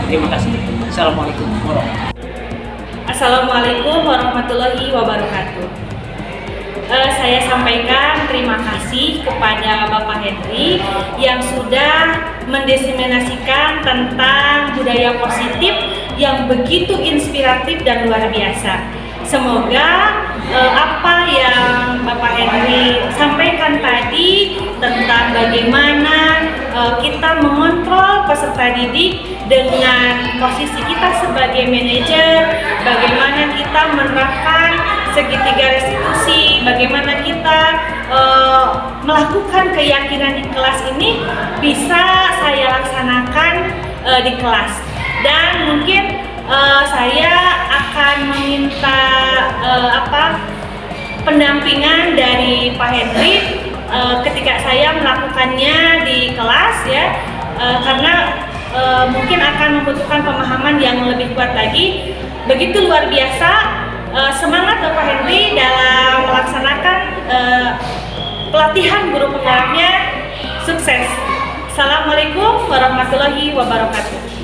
Terima kasih. Assalamualaikum warahmatullahi wabarakatuh. Assalamualaikum warahmatullahi wabarakatuh. Saya sampaikan terima kasih kepada Bapak Henry yang sudah mendiseminasikan tentang budaya positif yang begitu inspiratif dan luar biasa. Semoga apa yang Bapak Henry sampaikan tadi tentang bagaimana kita mengontrol peserta didik dengan posisi kita sebagai manajer, bagaimana kita menerapkan segitiga restitusi, bagaimana kita melakukan keyakinan di kelas ini bisa saya laksanakan di kelas. Dan mungkin saya akan meminta pendampingan dari Pak Henry ketika saya melakukannya di kelas ya, karena mungkin akan membutuhkan pemahaman yang lebih kuat lagi. Begitu luar biasa semangat Bapak Henry dalam melaksanakan pelatihan guru penggeraknya. Sukses. Assalamualaikum warahmatullahi wabarakatuh.